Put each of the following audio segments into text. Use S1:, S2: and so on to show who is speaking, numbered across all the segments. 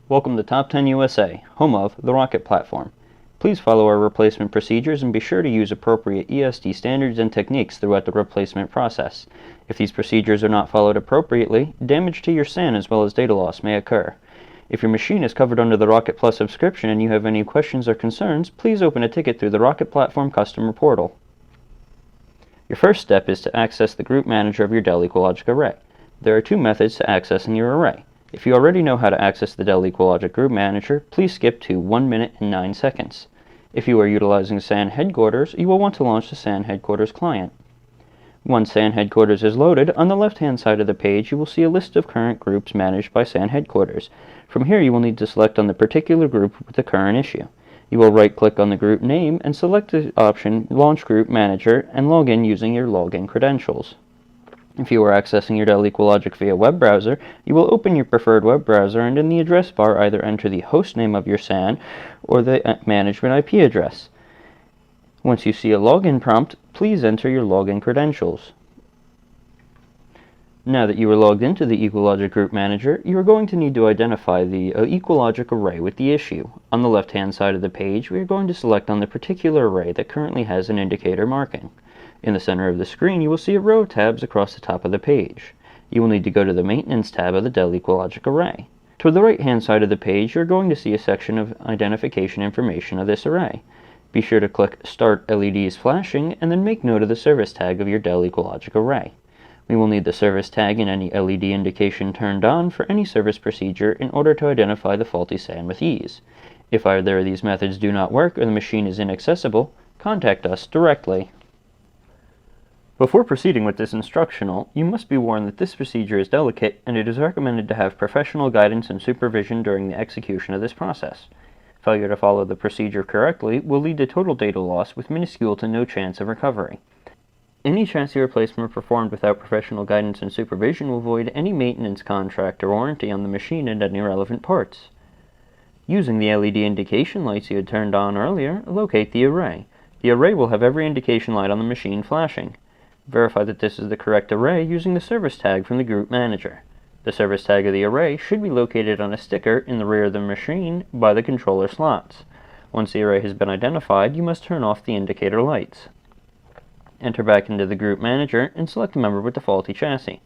S1: Welcome to Top 10 USA, home of the Rocket platform. Please follow our replacement procedures and be sure to use appropriate ESD standards and techniques throughout the replacement process. If these procedures are not followed appropriately, damage to your SAN as well as data loss may occur. If your machine is covered under the Rocket Plus subscription and you have any questions or concerns, please open a ticket through the Rocket Platform customer portal. Your first step is to access the group manager of your Dell EqualLogic array. There are two methods to accessing your array. If you already know how to access the Dell EqualLogic Group Manager, please skip to 1 minute and 9 seconds. If you are utilizing SAN Headquarters, you will want to launch the SAN Headquarters client. Once SAN Headquarters is loaded, on the left-hand side of the page you will see a list of current groups managed by SAN Headquarters. From here you will need to select on the particular group with the current issue. You will right-click on the group name and select the option Launch Group Manager and log in using your login credentials. If you are accessing your Dell EqualLogic via web browser, you will open your preferred web browser and in the address bar either enter the host name of your SAN or the management IP address. Once you see a login prompt, please enter your login credentials. Now that you are logged into the EqualLogic Group Manager, you are going to need to identify the EqualLogic array with the issue. On the left-hand side of the page, we are going to select on the particular array that currently has an indicator marking. In the center of the screen, you will see a row of tabs across the top of the page. You will need to go to the Maintenance tab of the Dell EqualLogic array. Toward the right-hand side of the page, you are going to see a section of identification information of this array. Be sure to click Start LEDs Flashing and then make note of the service tag of your Dell EqualLogic array. We will need the service tag and any LED indication turned on for any service procedure in order to identify the faulty SAN with ease. If either of these methods do not work or the machine is inaccessible, contact us directly. Before proceeding with this instructional, you must be warned that this procedure is delicate and it is recommended to have professional guidance and supervision during the execution of this process. Failure to follow the procedure correctly will lead to total data loss with minuscule to no chance of recovery. Any chassis replacement performed without professional guidance and supervision will void any maintenance contract or warranty on the machine and any relevant parts. Using the LED indication lights you had turned on earlier, locate the array. The array will have every indication light on the machine flashing. Verify that this is the correct array using the service tag from the Group Manager. The service tag of the array should be located on a sticker in the rear of the machine by the controller slots. Once the array has been identified, you must turn off the indicator lights. Enter back into the Group Manager and select the member with the faulty chassis.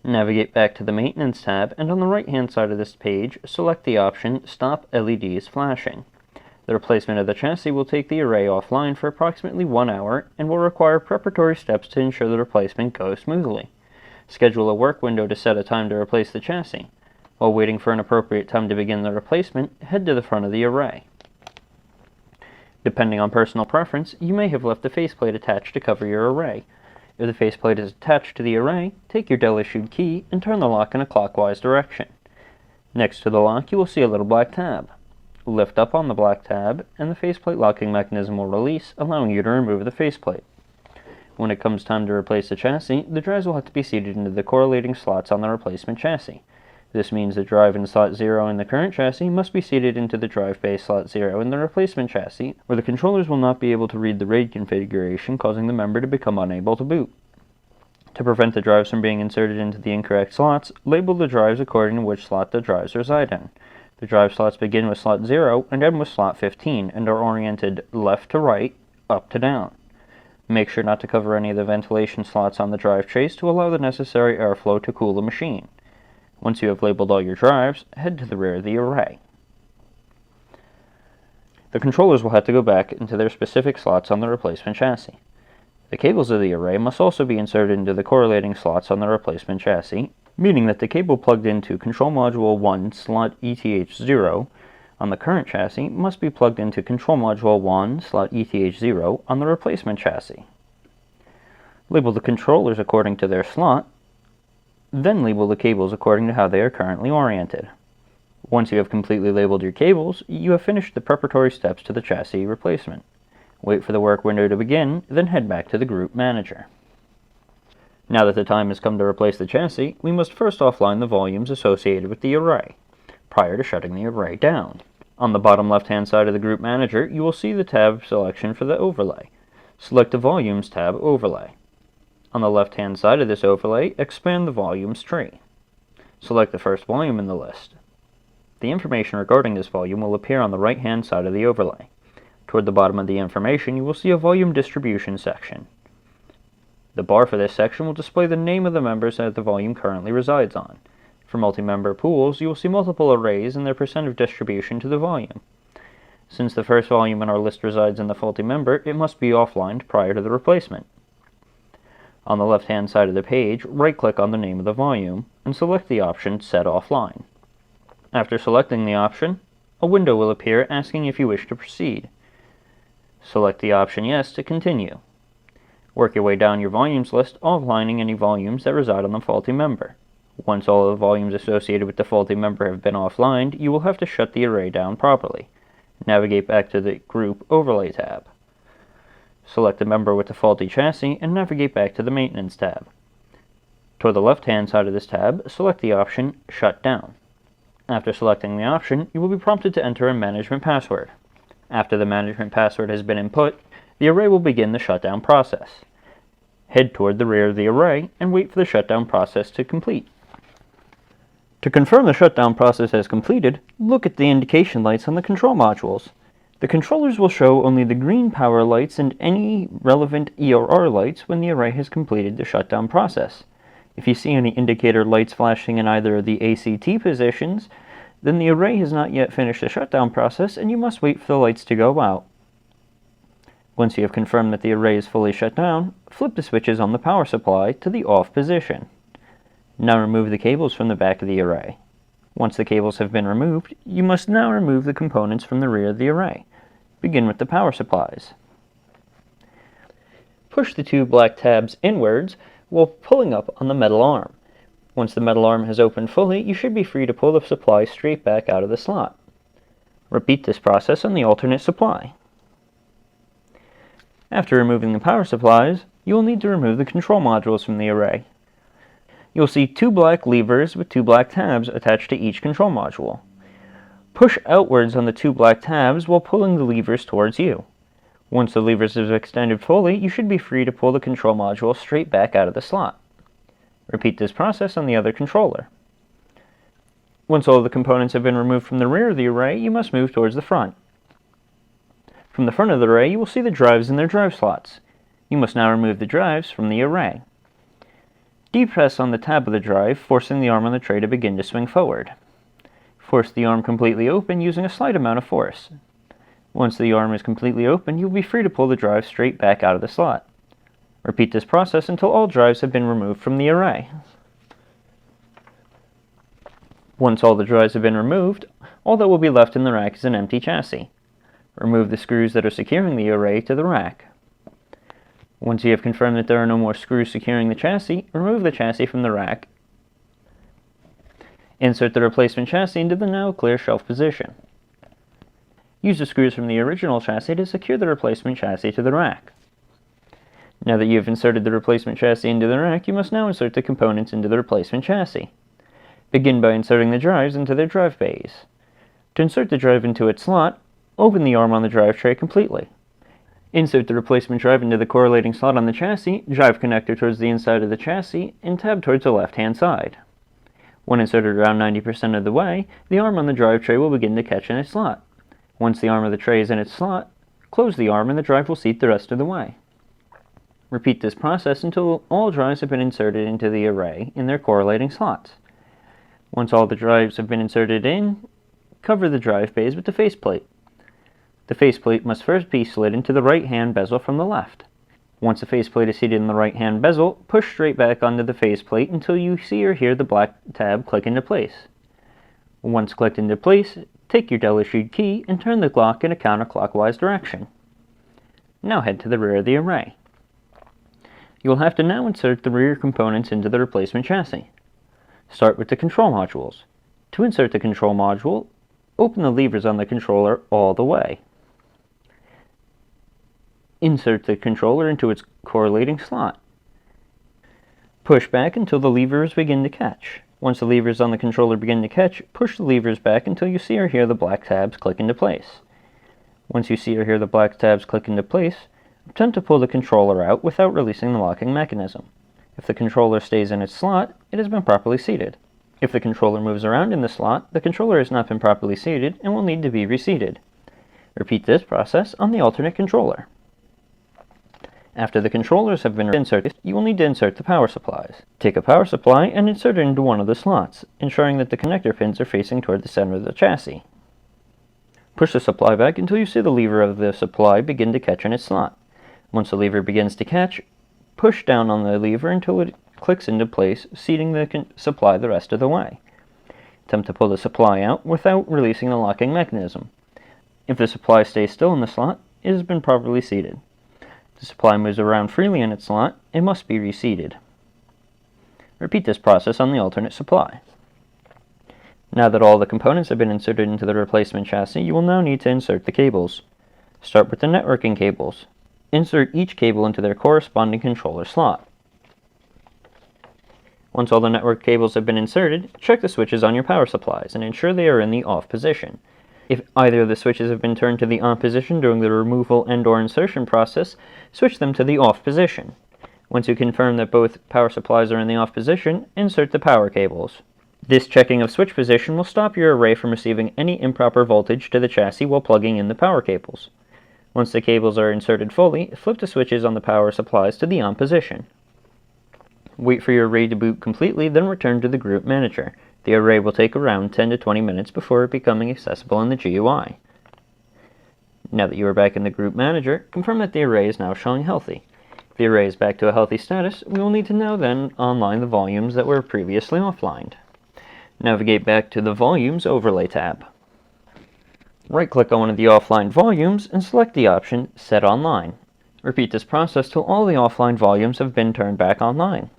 S1: Navigate back to the Maintenance tab and on the right-hand side of this page, select the option Stop LEDs Flashing. The replacement of the chassis will take the array offline for approximately 1 hour and will require preparatory steps to ensure the replacement goes smoothly. Schedule a work window to set a time to replace the chassis. While waiting for an appropriate time to begin the replacement, head to the front of the array. Depending on personal preference, you may have left the faceplate attached to cover your array. If the faceplate is attached to the array, take your Dell-issued key and turn the lock in a clockwise direction. Next to the lock, you will see a little black tab. Lift up on the black tab, and the faceplate locking mechanism will release, allowing you to remove the faceplate. When it comes time to replace the chassis, the drives will have to be seated into the correlating slots on the replacement chassis. This means the drive in slot 0 in the current chassis must be seated into the drive bay slot 0 in the replacement chassis, or the controllers will not be able to read the RAID configuration, causing the member to become unable to boot. To prevent the drives from being inserted into the incorrect slots, label the drives according to which slot the drives reside in. The drive slots begin with slot 0 and end with slot 15 and are oriented left to right, up to down. Make sure not to cover any of the ventilation slots on the drive trace to allow the necessary airflow to cool the machine. Once you have labeled all your drives, head to the rear of the array. The controllers will have to go back into their specific slots on the replacement chassis. The cables of the array must also be inserted into the correlating slots on the replacement chassis, meaning that the cable plugged into Control Module 1 slot ETH0 on the current chassis must be plugged into Control Module 1 slot ETH0 on the replacement chassis. Label the controllers according to their slot, then label the cables according to how they are currently oriented. Once you have completely labeled your cables, you have finished the preparatory steps to the chassis replacement. Wait for the work window to begin, then head back to the Group Manager. Now that the time has come to replace the chassis, we must first offline the volumes associated with the array, prior to shutting the array down. On the bottom left-hand side of the Group Manager, you will see the tab selection for the overlay. Select the Volumes tab overlay. On the left-hand side of this overlay, expand the volumes tree. Select the first volume in the list. The information regarding this volume will appear on the right-hand side of the overlay. Toward the bottom of the information, you will see a volume distribution section. The bar for this section will display the name of the members that the volume currently resides on. For multi-member pools, you will see multiple arrays and their percent of distribution to the volume. Since the first volume in our list resides in the faulty member, it must be offlined prior to the replacement. On the left-hand side of the page, right-click on the name of the volume and select the option Set Offline. After selecting the option, a window will appear asking if you wish to proceed. Select the option Yes to continue. Work your way down your volumes list, offlining any volumes that reside on the faulty member. Once all of the volumes associated with the faulty member have been offlined, you will have to shut the array down properly. Navigate back to the Group Overlay tab. Select the member with the faulty chassis and navigate back to the Maintenance tab. Toward the left-hand side of this tab, select the option Shut Down. After selecting the option, you will be prompted to enter a management password. After the management password has been input, the array will begin the shutdown process. Head toward the rear of the array and wait for the shutdown process to complete. To confirm the shutdown process has completed, look at the indication lights on the control modules. The controllers will show only the green power lights and any relevant ERR lights when the array has completed the shutdown process. If you see any indicator lights flashing in either of the ACT positions, then the array has not yet finished the shutdown process and you must wait for the lights to go out. Once you have confirmed that the array is fully shut down, flip the switches on the power supply to the off position. Now remove the cables from the back of the array. Once the cables have been removed, you must now remove the components from the rear of the array. Begin with the power supplies. Push the two black tabs inwards while pulling up on the metal arm. Once the metal arm has opened fully, you should be free to pull the supply straight back out of the slot. Repeat this process on the alternate supply. After removing the power supplies, you will need to remove the control modules from the array. You'll see two black levers with two black tabs attached to each control module. Push outwards on the two black tabs while pulling the levers towards you. Once the levers have extended fully, you should be free to pull the control module straight back out of the slot. Repeat this process on the other controller. Once all of the components have been removed from the rear of the array, you must move towards the front. From the front of the array, you will see the drives in their drive slots. You must now remove the drives from the array. Depress on the tab of the drive, forcing the arm on the tray to begin to swing forward. Force the arm completely open using a slight amount of force. Once the arm is completely open, you will be free to pull the drive straight back out of the slot. Repeat this process until all drives have been removed from the array. Once all the drives have been removed, all that will be left in the rack is an empty chassis. Remove the screws that are securing the array to the rack. Once you have confirmed that there are no more screws securing the chassis, remove the chassis from the rack. Insert the replacement chassis into the now clear shelf position. Use the screws from the original chassis to secure the replacement chassis to the rack. Now that you have inserted the replacement chassis into the rack, you must now insert the components into the replacement chassis. Begin by inserting the drives into their drive bays. To insert the drive into its slot, open the arm on the drive tray completely. Insert the replacement drive into the correlating slot on the chassis, drive connector towards the inside of the chassis, and tab towards the left-hand side. When inserted around 90% of the way, the arm on the drive tray will begin to catch in its slot. Once the arm of the tray is in its slot, close the arm and the drive will seat the rest of the way. Repeat this process until all drives have been inserted into the array in their correlating slots. Once all the drives have been inserted in, cover the drive bays with the faceplate. The faceplate must first be slid into the right-hand bezel from the left. Once the faceplate is seated in the right-hand bezel, push straight back onto the faceplate until you see or hear the black tab click into place. Once clicked into place, take your Dell issued key and turn the clock in a counterclockwise direction. Now head to the rear of the array. You will have to now insert the rear components into the replacement chassis. Start with the control modules. To insert the control module, open the levers on the controller all the way. Insert the controller into its correlating slot. Push back until the levers begin to catch. Once the levers on the controller begin to catch, push the levers back until you see or hear the black tabs click into place. Once you see or hear the black tabs click into place, attempt to pull the controller out without releasing the locking mechanism. If the controller stays in its slot, it has been properly seated. If the controller moves around in the slot, the controller has not been properly seated and will need to be reseated. Repeat this process on the alternate controller. After the controllers have been inserted, you will need to insert the power supplies. Take a power supply and insert it into one of the slots, ensuring that the connector pins are facing toward the center of the chassis. Push the supply back until you see the lever of the supply begin to catch in its slot. Once the lever begins to catch, push down on the lever until it clicks into place, seating the supply the rest of the way. Attempt to pull the supply out without releasing the locking mechanism. If the supply stays still in the slot, it has been properly seated. If the supply moves around freely in its slot, it must be reseated. Repeat this process on the alternate supply. Now that all the components have been inserted into the replacement chassis, you will now need to insert the cables. Start with the networking cables. Insert each cable into their corresponding controller slot. Once all the network cables have been inserted, check the switches on your power supplies and ensure they are in the off position. If either of the switches have been turned to the on position during the removal and/or insertion process, switch them to the off position. Once you confirm that both power supplies are in the off position, insert the power cables. This checking of switch position will stop your array from receiving any improper voltage to the chassis while plugging in the power cables. Once the cables are inserted fully, flip the switches on the power supplies to the on position. Wait for your array to boot completely, then return to the Group Manager. The array will take around 10 to 20 minutes before becoming accessible in the GUI. Now that you are back in the Group Manager, confirm that the array is now showing healthy. If the array is back to a healthy status, we will need to now then online the volumes that were previously offlined. Navigate back to the Volumes Overlay tab. Right-click on one of the offline volumes and select the option Set Online. Repeat this process till all the offline volumes have been turned back online.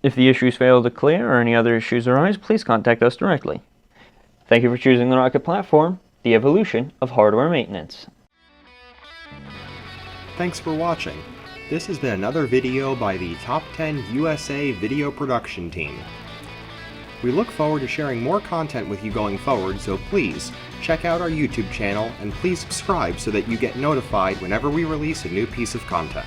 S1: If the issues fail to clear or any other issues arise, please contact us directly. Thank you for choosing the Rocket Platform, the evolution of hardware maintenance.
S2: Thanks for watching. This has been another video by the Top 10 USA Video Production Team. We look forward to sharing more content with you going forward, so please check out our YouTube channel and please subscribe so that you get notified whenever we release a new piece of content.